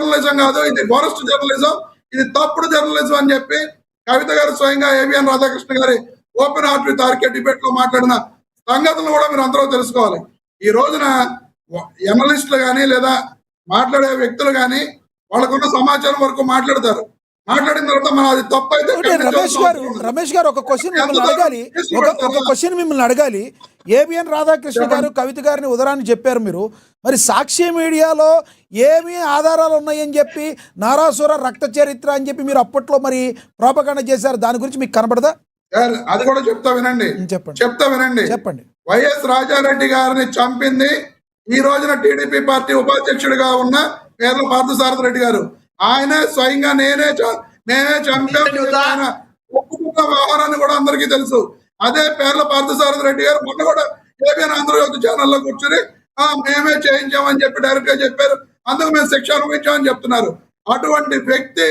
Journalism కాదు, ఇది forest journalism, ఇది తప్పుడు జర్నలిజం అని చెప్పి కవిత గారు స్వయంగా ఏబిఎన్ రాధాకృష్ణ గారి open heart with RK debate లో మాట్లాడిన సంగతులు కూడా మీరు అందరూ తెలుసుకోవాలి. ఈ రోజున జర్నలిస్టులు కానీ లేదా మాట్లాడే వ్యక్తులు కానీ వాళ్ళకున్న సమాచారం వరకు మాట్లాడతారు. మాట్లాడిన తర్వాత మనం అది తప్పు అయితే రమేష్ గారు ఒక క్వశ్చన్ మిమ్మల్ని అడగాలి. ఏబిఎన్ రాధాకృష్ణ గారు కవిత గారిని ఉదరాన్ని చెప్పారు మీరు, మరి సాక్షి మీడియాలో ఏమి ఆధారాలు ఉన్నాయని చెప్పి నారాసుర రక్త చరిత్ర అని చెప్పి మీరు అప్పట్లో మరి ప్రోపగండ చేశారు, దాని గురించి మీకు కనబడదా? అది కూడా చెప్తా వినండి. చెప్పండి. వైఎస్ రాజారెడ్డి గారిని చంపింది ఈ రోజున టీడీపీ పార్టీ ఉపాధ్యక్షుడిగా ఉన్న పేర్ల పార్థసారథి రెడ్డి గారు. ఆయన స్వయంగా నేనే చంపాను ఒప్పుకున్న వ్యవహారాన్ని కూడా అందరికీ తెలుసు. అదే పేర్ల పార్థసారథి రెడ్డి గారు మొన్న కూడా ఏబిఎన్ ఆంధ్రజ్యోతి ఛానల్లో కూర్చొని మేమే చేయించామని చెప్పి డైరెక్ట్ గా చెప్పారు. అందుకు మేము శిక్ష అనుభవించామని చెప్తున్నారు. అటువంటి వ్యక్తి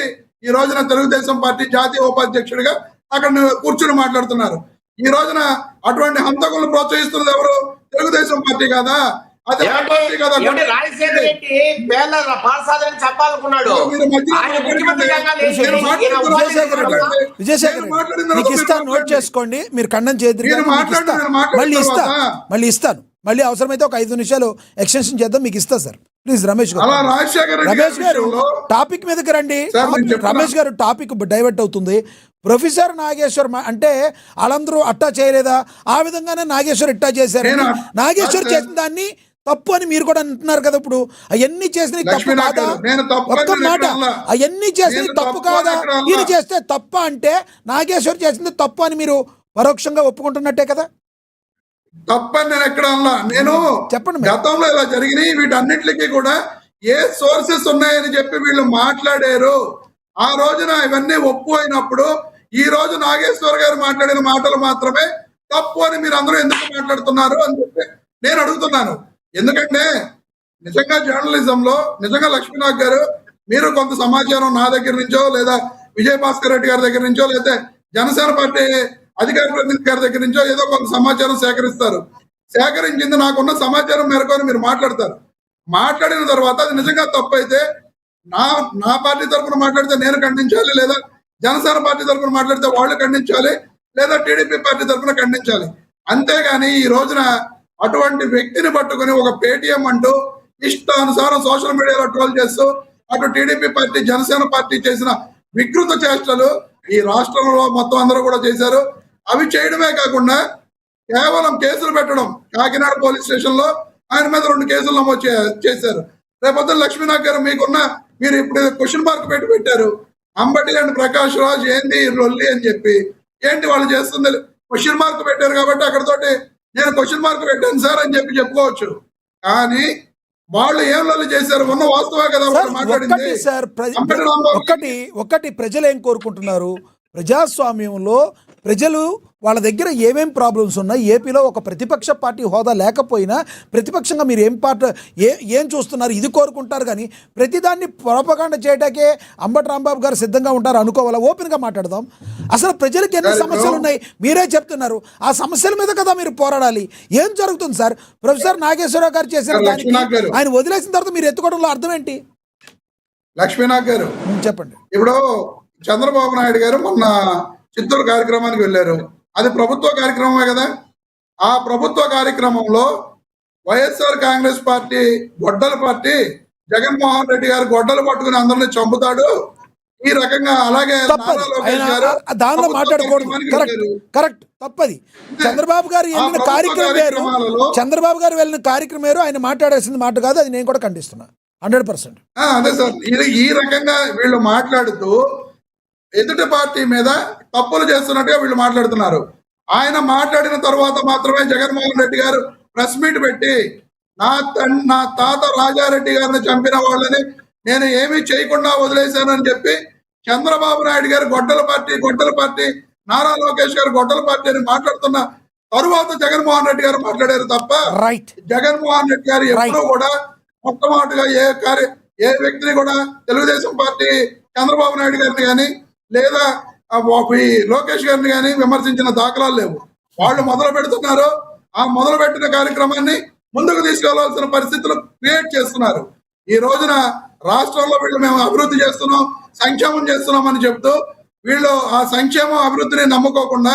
ఈ రోజున తెలుగుదేశం పార్టీ జాతీయ ఉపాధ్యక్షుడిగా అక్కడ కూర్చుని మాట్లాడుతున్నారు. ఈ రోజున అటువంటి హంతకులను ప్రోత్సహిస్తున్నది ఎవరు? తెలుగుదేశం పార్టీ కదా. నోట్ చేసుకోండి, మీరు ఖండం చేద్దరు, మళ్ళీ అవసరమైతే ఒక 5 నిమిషాలు ఎక్స్టెన్షన్ చేద్దాం, మీకు ఇస్తా సార్. ప్లీజ్ రమేష్ గారు టాపిక్ మీదకి రండి. రమేష్ గారు టాపిక్ డైవర్ట్ అవుతుంది. ప్రొఫెసర్ నాగేశ్వర్ అంటే వాళ్ళందరూ అట్టా చేయలేదా, ఆ విధంగానే నాగేశ్వర్ ఇట్టా చేశారు. నాగేశ్వర్ చేసిన దాన్ని తప్పు అని మీరు కూడా అంటున్నారు కదా. ఇప్పుడు అవన్నీ చేసిన తప్పు కాదా? ఒక్క మాట, అవన్నీ చేసిన తప్పు కాదా? ఈయన చేస్తే తప్ప అంటే నాగేశ్వర్ చేసింది తప్పు అని మీరు పరోక్షంగా ఒప్పుకుంటున్నట్టే కదా. తప్పని నేను ఎక్కడ అన్నా. నేను చెప్పండి, గతంలో ఇలా జరిగినాయి, వీటన్నిటికీ కూడా ఏ సోర్సెస్ ఉన్నాయని చెప్పి వీళ్ళు మాట్లాడారు. ఆ రోజున ఇవన్నీ ఒప్పు అయినప్పుడు ఈ రోజు నాగేశ్వర్ గారు మాట్లాడిన మాటలు మాత్రమే తప్పు అని మీరు అందరూ ఎందుకు మాట్లాడుతున్నారు అని చెప్పి నేను అడుగుతున్నాను. ఎందుకంటే నిజంగా జర్నలిజంలో నిజంగా లక్ష్మీనాథ్ గారు మీరు కొంత సమాచారం నా దగ్గర నుంచో లేదా విజయభాస్కర్ రెడ్డి గారి దగ్గర నుంచో లేదా జనసేన పార్టీ అధికార ప్రతినిధి గారి దగ్గర నుంచో ఏదో కొంత సమాచారం సేకరిస్తారు. సేకరించింది నాకున్న సమాచారం మేరకు మీరు మాట్లాడతారు. మాట్లాడిన తర్వాత అది నిజంగా తప్పు అయితే నా పార్టీ తరఫున మాట్లాడితే నేను ఖండించాలి, లేదా జనసేన పార్టీ తరఫున మాట్లాడితే వాళ్ళు ఖండించాలి, లేదా టీడీపీ పార్టీ తరఫున ఖండించాలి. అంతేగాని ఈ రోజున అటువంటి వ్యక్తిని పట్టుకుని ఒక పేటీఎం అంటూ ఇష్టానుసారం సోషల్ మీడియాలో ట్రోల్ చేస్తూ అటు టీడీపీ పార్టీ జనసేన పార్టీ చేసిన వికృత చేష్టలు ఈ రాష్ట్రంలో మొత్తం అందరూ కూడా చేశారు. అవి చేయడమే కాకుండా కేవలం కేసులు పెట్టడం, కాకినాడ పోలీస్ స్టేషన్ లో ఆయన మీద 2 కేసులు నమోదు చేశారు. రేపొద్దున లక్ష్మీనాథ్ గారు మీరు ఇప్పుడు క్వశ్చన్ మార్క్ పెట్టారు. అంబటి అండ్ ప్రకాష్ రాజ్ ఏంది రొల్లి అని చెప్పి, ఏంటి వాళ్ళు చేస్తుంది? క్వశ్చన్ మార్క్ పెట్టారు కాబట్టి అక్కడతోటి నేను క్వశ్చన్ మార్క్ పెట్టాను సార్ అని చెప్పి చెప్పుకోవచ్చు. కానీ వాళ్ళు ఏం లొల్లి చేశారు? ఉన్న వాస్తవే కదా మాట్లాడింది. ఒకటి ప్రజలు ఏం కోరుకుంటున్నారు? ప్రజాస్వామ్యంలో ప్రజలు వాళ్ళ దగ్గర ఏమేం ప్రాబ్లమ్స్ ఉన్నాయి, ఏపీలో ఒక ప్రతిపక్ష పార్టీ హోదా లేకపోయినా ప్రతిపక్షంగా మీరు ఏం చూస్తున్నారు, ఇది కోరుకుంటారు. కానీ ప్రతిదాన్ని ప్రొపగాండా చేయడానికే అంబటి రాంబాబు గారు సిద్ధంగా ఉంటారు అనుకోవాలా? ఓపెన్గా మాట్లాడదాం. అసలు ప్రజలకు ఎన్ని సమస్యలు ఉన్నాయి మీరే చెప్తున్నారు. ఆ సమస్యల మీద కదా మీరు పోరాడాలి. ఏం జరుగుతుంది సార్? ప్రొఫెసర్ నాగేశ్వరరావు గారు చేసిన దానికి ఆయన వదిలేసిన తర్వాత మీరు ఎత్తుకోవడంలో అర్థం ఏంటి? లక్ష్మీనాథ్ గారు చెప్పండి. ఇప్పుడు చంద్రబాబు నాయుడు గారు మొన్న చిత్తూరు కార్యక్రమానికి వెళ్ళారు. అది ప్రభుత్వ కార్యక్రమమే కదా. ఆ ప్రభుత్వ కార్యక్రమంలో వైఎస్ఆర్ కాంగ్రెస్ పార్టీ గొడ్డల పార్టీ జగన్మోహన్ రెడ్డి గారు గొడ్డలు పట్టుకుని అందరినీ చంపుతాడు ఈ రకంగా, అలాగే దానిలో మాట్లాడకూడదు. కరెక్ట్, తప్పది. చంద్రబాబు గారు వెళ్ళిన కార్యక్రమం వేరు, చంద్రబాబు గారు వెళ్ళిన కార్యక్రమం వేరు, ఆయన మాట్లాడాల్సిన మాట కాదు. అది నేను కూడా ఖండిస్తున్నా 100%. అదే సార్, ఈ రకంగా వీళ్ళు మాట్లాడుతూ ఎదుటి పార్టీ మీద తప్పులు చేస్తున్నట్టుగా వీళ్ళు మాట్లాడుతున్నారు. ఆయన మాట్లాడిన తర్వాత మాత్రమే జగన్మోహన్ రెడ్డి గారు ప్రెస్ మీట్ పెట్టి నా తాత రాజారెడ్డి గారిని చంపిన వాళ్ళని నేను ఏమీ చేయకుండా వదిలేశానని చెప్పి చంద్రబాబు నాయుడు గారు గొడ్డల పార్టీ నారా లోకేష్ గారు గొడ్డల పార్టీ అని మాట్లాడుతున్న తరువాత జగన్మోహన్ రెడ్డి గారు మాట్లాడారు తప్ప జగన్మోహన్ రెడ్డి గారు ఎప్పుడూ కూడా మొట్టమొదటిగా ఏ వ్యక్తిని కూడా తెలుగుదేశం పార్టీ చంద్రబాబు నాయుడు గారిని కానీ లేదా లోకేష్ గారిని కానీ విమర్శించిన దాఖలాలు లేవు. వాళ్ళు మొదలు పెడుతున్నారు. ఆ మొదలు పెట్టిన కార్యక్రమాన్ని ముందుకు తీసుకెళ్లాల్సిన పరిస్థితులు క్రియేట్ చేస్తున్నారు. ఈ రోజున రాష్ట్రంలో వీళ్ళు మేము అభివృద్ధి చేస్తున్నాం, సంక్షేమం చేస్తున్నాం అని చెప్తూ వీళ్ళు ఆ సంక్షేమం అభివృద్ధిని నమ్ముకోకుండా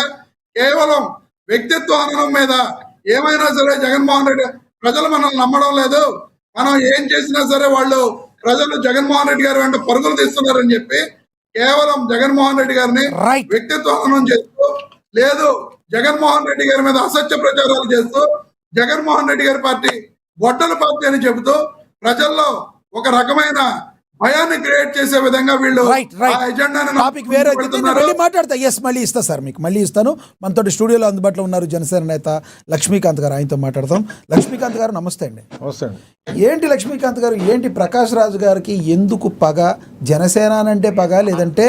కేవలం వ్యక్తిత్వ హననం మీద ఏమైనా సరే జగన్మోహన్ రెడ్డి ప్రజలు మనల్ని నమ్మడం లేదు, మనం ఏం చేసినా సరే వాళ్ళు ప్రజలు జగన్మోహన్ రెడ్డి గారి వెంట పరుగులు తీస్తున్నారని చెప్పి కేవలం జగన్మోహన్ రెడ్డి గారిని వ్యక్తిత్వ హననం చేస్తూ, లేదు జగన్మోహన్ రెడ్డి గారి మీద అసత్య ప్రచారాలు చేస్తూ, జగన్మోహన్ రెడ్డి గారి పార్టీ గొడ్డల పార్టీ అని చెబుతూ ప్రజల్లో ఒక రకమైన భయాన్ని క్రియేట్ చేసే విధంగా వీళ్ళు టాపిక్ వేరే మళ్ళీ మాట్లాడతా. ఎస్, మళ్ళీ ఇస్తా సార్, మీకు మళ్ళీ ఇస్తాను. మనతో స్టూడియోలో అందుబాటులో ఉన్నారు జనసేన నేత లక్ష్మీకాంత్ గారు, ఆయనతో మాట్లాడతాం. లక్ష్మీకాంత్ గారు నమస్తే అండి. నమస్తే. ఏంటి లక్ష్మీకాంత్ గారు, ఏంటి ప్రకాష్ రాజు గారికి ఎందుకు పగ? జనసేన అంటే పగ, లేదంటే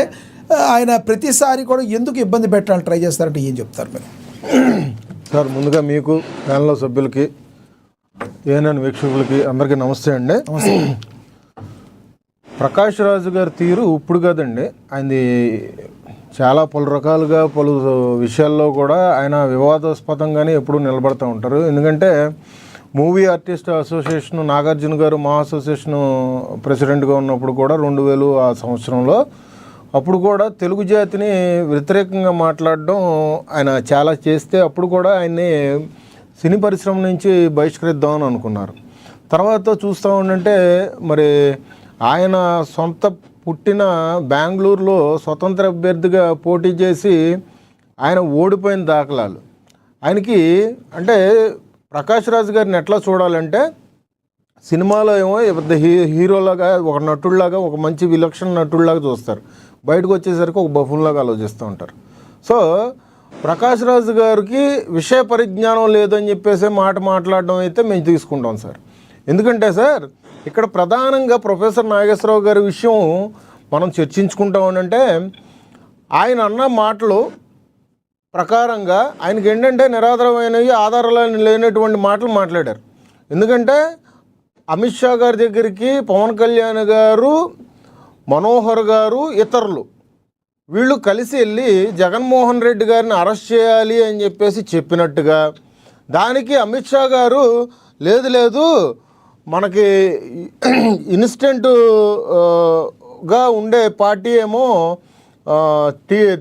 ఆయన ప్రతిసారి కూడా ఎందుకు ఇబ్బంది పెట్టాలని ట్రై చేస్తారంటే ఏం చెప్తారు మీరు? సార్, ముందుగా మీకు ప్యానెల్లో సభ్యులకి, ఏఎన్ఎన్ వీక్షకులకి అందరికీ నమస్తే అండి. ప్రకాష్ రాజు గారి తీరు ఇప్పుడు కాదండి, ఆయనది చాలా పలు రకాలుగా పలు విషయాల్లో కూడా ఆయన వివాదాస్పదంగానే ఎప్పుడు నిలబడుతూ ఉంటారు. ఎందుకంటే మూవీ ఆర్టిస్ట్ అసోసియేషన్ నాగార్జున గారు మా అసోసియేషన్ ప్రెసిడెంట్గా ఉన్నప్పుడు కూడా 2000 ఆ సంవత్సరంలో అప్పుడు కూడా తెలుగు జాతిని వ్యతిరేకంగా మాట్లాడడం ఆయన చాలా చేస్తే అప్పుడు కూడా ఆయన్ని సినీ పరిశ్రమ నుంచి బహిష్కరిద్దామని అనుకున్నారు. తర్వాత చూస్తూ ఉండంటే మరి ఆయన సొంత పుట్టిన బెంగళూరులో స్వతంత్ర అభ్యర్థిగా పోటీ చేసి ఆయన ఓడిపోయిన దాఖలాలు ఆయనకి. అంటే ప్రకాష్ రాజు గారిని ఎట్లా చూడాలంటే సినిమాలో ఏమో పెద్ద హీరోలాగా, ఒక నటుడిలాగా, ఒక మంచి విలక్షణ నటుడిలాగా చూస్తారు, బయటకు వచ్చేసరికి ఒక బఫూన్లాగా ఆలోచిస్తూ ఉంటారు. సో ప్రకాష్ రాజు గారికి విషయ పరిజ్ఞానం లేదని చెప్పేసి మాట్లాడడం అయితే మేము తీసుకుంటాం సార్. ఎందుకంటే సార్ ఇక్కడ ప్రధానంగా ప్రొఫెసర్ నాగేశ్వరరావు గారి విషయం మనం చర్చించుకుంటామనంటే ఆయన అన్న మాటలు ప్రకారంగా ఆయనకి ఏంటంటే నిరాధారమైనవి, ఆధారాలు లేనటువంటి మాటలు మాట్లాడారు. ఎందుకంటే అమిత్ షా గారి దగ్గరికి పవన్ కళ్యాణ్ గారు, మనోహర్ గారు, ఇతరులు వీళ్ళు కలిసి వెళ్ళి జగన్మోహన్ రెడ్డి గారిని అరెస్ట్ చేయాలి అని చెప్పేసి చెప్పినట్టుగా, దానికి అమిత్ షా గారు లేదు మనకి ఇన్స్టెంట్గా ఉండే పార్టీ ఏమో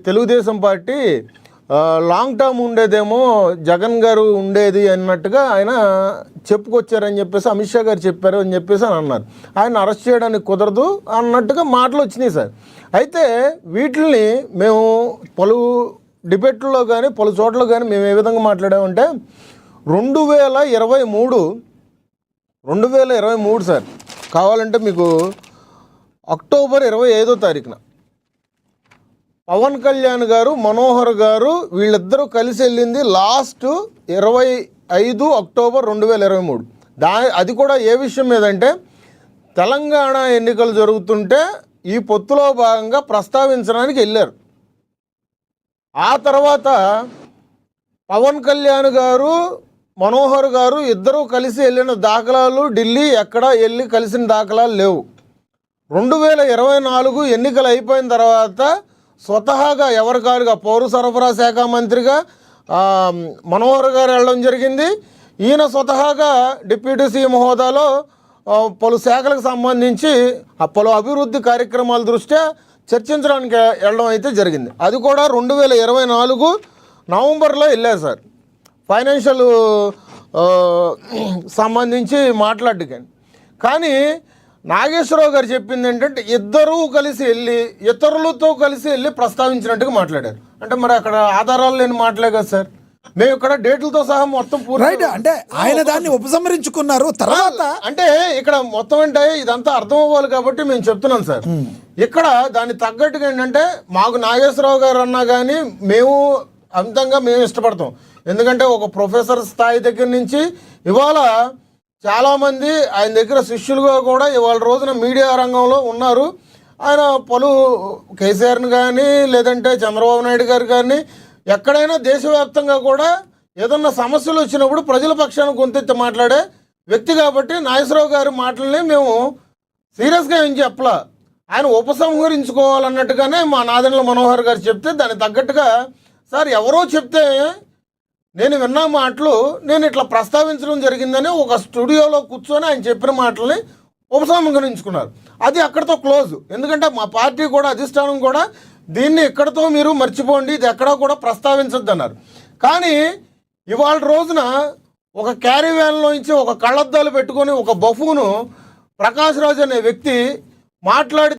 తెలుగుదేశం పార్టీ, లాంగ్ టర్మ్ ఉండేదేమో జగన్ గారు ఉండేది అన్నట్టుగా ఆయన చెప్పుకొచ్చారని చెప్పేసి అమిత్ షా గారు చెప్పారు అని చెప్పేసి అని అన్నారు. ఆయన అరెస్ట్ చేయడానికి కుదరదు అన్నట్టుగా మాటలు వచ్చినాయి సార్. అయితే వీటిని మేము పలు డిబేట్లో కానీ పలు చోట్ల కానీ మేము ఏ విధంగా మాట్లాడామంటే 2023 సార్, కావాలంటే మీకు అక్టోబర్ 25వ తారీఖున పవన్ కళ్యాణ్ గారు, మనోహర్ గారు వీళ్ళిద్దరూ కలిసి వెళ్ళింది లాస్ట్ 25 అక్టోబర్ 2023. అది కూడా ఏ విషయం మీదంటే తెలంగాణ ఎన్నికలు జరుగుతుంటే ఈ పొత్తులో భాగంగా ప్రస్తావించడానికి వెళ్ళారు. ఆ తర్వాత పవన్ కళ్యాణ్ గారు, మనోహర్ గారు ఇద్దరూ కలిసి వెళ్ళిన దాఖలాలు ఢిల్లీ ఎక్కడ వెళ్ళి కలిసిన దాఖలాలు లేవు. 2024 ఎన్నికలు అయిపోయిన తర్వాత స్వతహాగా ఎవరికారుగా పౌర సరఫరా శాఖ మంత్రిగా మనోహర్ గారు వెళ్ళడం జరిగింది. ఈయన స్వతహాగా డిప్యూటీ సీఎం హోదాలో పలు శాఖలకు సంబంధించి పలు అభివృద్ధి కార్యక్రమాల దృష్ట్యా చర్చించడానికి వెళ్ళడం అయితే జరిగింది. అది కూడా 2024 నవంబర్లో వెళ్ళారు సార్, ఫైనాన్షియల్ సంబంధించి మాట్లాడడానికి. కానీ నాగేశ్వరరావు గారు చెప్పింది ఏంటంటే ఇద్దరూ కలిసి వెళ్ళి ఇతరులతో కలిసి వెళ్ళి ప్రస్తావించినట్టుగా మాట్లాడారు. అంటే మరి అక్కడ ఆధారాలు లేని మాటలే కదా సార్, మేము ఇక్కడ డేట్లతో సహా మొత్తం పూర్తి అంటే ఆయన దాన్ని ఉపసంహరించుకున్నారు. తర్వాత అంటే ఇక్కడ మొత్తం అంటే ఇదంతా అర్థం అవ్వాలి కాబట్టి మేము చెప్తున్నాం సార్. ఇక్కడ దాన్ని తగ్గట్టుగా ఏంటంటే మాకు నాగేశ్వరరావు గారు అన్నా కానీ మేము అంతంగా మేము ఇష్టపడతాం. ఎందుకంటే ఒక ప్రొఫెసర్ స్థాయి దగ్గర నుంచి ఇవాళ చాలామంది ఆయన దగ్గర శిష్యులుగా కూడా ఇవాళ రోజున మీడియా రంగంలో ఉన్నారు. ఆయన పలు కేసీఆర్ని కానీ లేదంటే చంద్రబాబు నాయుడు గారు కానీ ఎక్కడైనా దేశవ్యాప్తంగా కూడా ఏదన్నా సమస్యలు వచ్చినప్పుడు ప్రజల పక్షాన గొంతెత్తి మాట్లాడే వ్యక్తి కాబట్టి నాగేశ్వరరావు గారి మాటల్ని మేము సీరియస్గా ఏం చెప్పలా, ఆయన ఉపసంహరించుకోవాలన్నట్టుగానే మా నాదెండ్ల మనోహర్ గారు చెప్తే దానికి తగ్గట్టుగా సార్ ఎవరో చెప్తే నేను విన్న మాటలు నేను ఇట్లా ప్రస్తావించడం జరిగిందని ఒక స్టూడియోలో కూర్చొని ఆయన చెప్పిన మాటల్ని ఉపసంహరించుకున్నారు. అది అక్కడితో క్లోజ్. ఎందుకంటే మా పార్టీ కూడా అధిష్టానం కూడా దీన్ని ఇక్కడతో మీరు మర్చిపోండి, ఇది ఎక్కడా కూడా ప్రస్తావించొద్దు అన్నారు. కానీ ఇవాళ రోజున ఒక క్యారీ వ్యాన్లో నుంచి ఒక కళ్ళద్దాలు పెట్టుకొని ఒక బఫూను ప్రకాష్ రాజ్ అనే వ్యక్తి మాట్లాడి